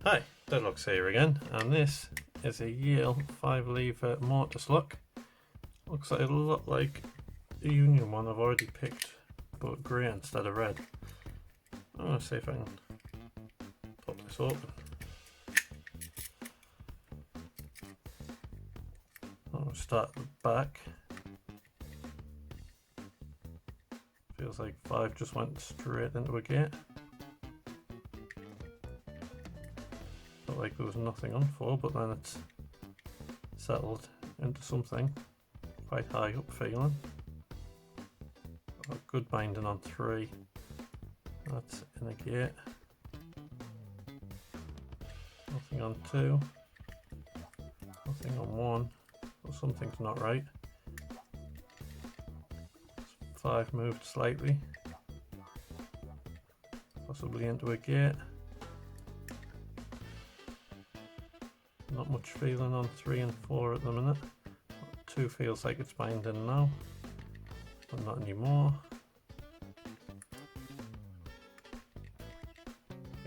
Hi, Deadlocks here again, and this is a Yale 5-lever mortise lock. Looks like a lot like the Union one I've already picked, but grey instead of red. I'm going to see if I can pop this open. I'll start at the back. Feels like 5 just went straight into a gate. Felt like there was nothing on 4, but then it's settled into something quite high up feeling. Got good binding on 3. That's in a gate. Nothing on 2. Nothing on 1. But something's not right. 5 moved slightly. Possibly into a gate. Not much feeling on 3 and 4 at the minute. 2 feels like it's binding now, but not anymore.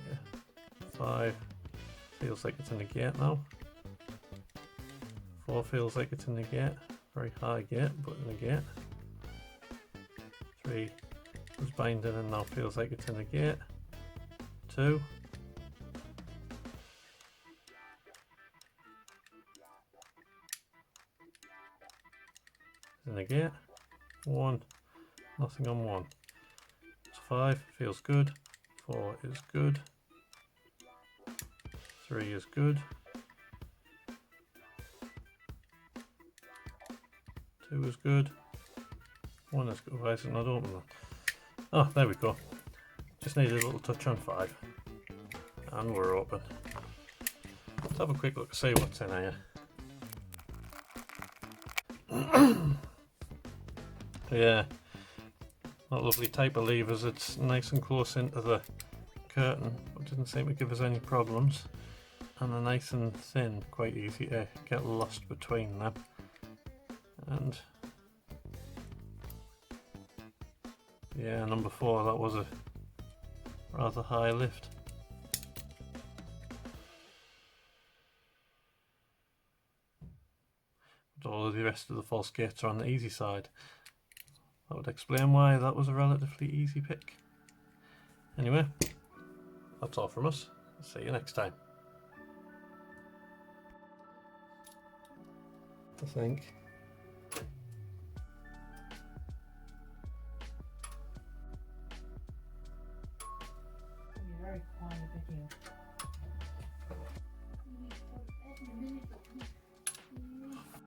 Yeah. 5 feels like it's in a gate now. 4 feels like it's in a gate. Very high gate, but in a gate. 3 was binding and now feels like it's in a gate. 2. In a gate. 1, nothing on 1. So 5 feels good. 4 is good. 3 is good. 2 is good. 1 is good. Why is it not open then? Oh, there we go. Just need a little touch on 5. And we're open. Let's have a quick look, see what's in here. Yeah, that lovely type of levers. It's nice and close into the curtain, but didn't seem to give us any problems. And they're nice and thin, quite easy to get lost between them. And yeah, number 4, that was a rather high lift. But all of the rest of the false gates are on the easy side. That would explain why that was a relatively easy pick. Anyway, that's all from us. See you next time. I think. You're very quiet, thank you.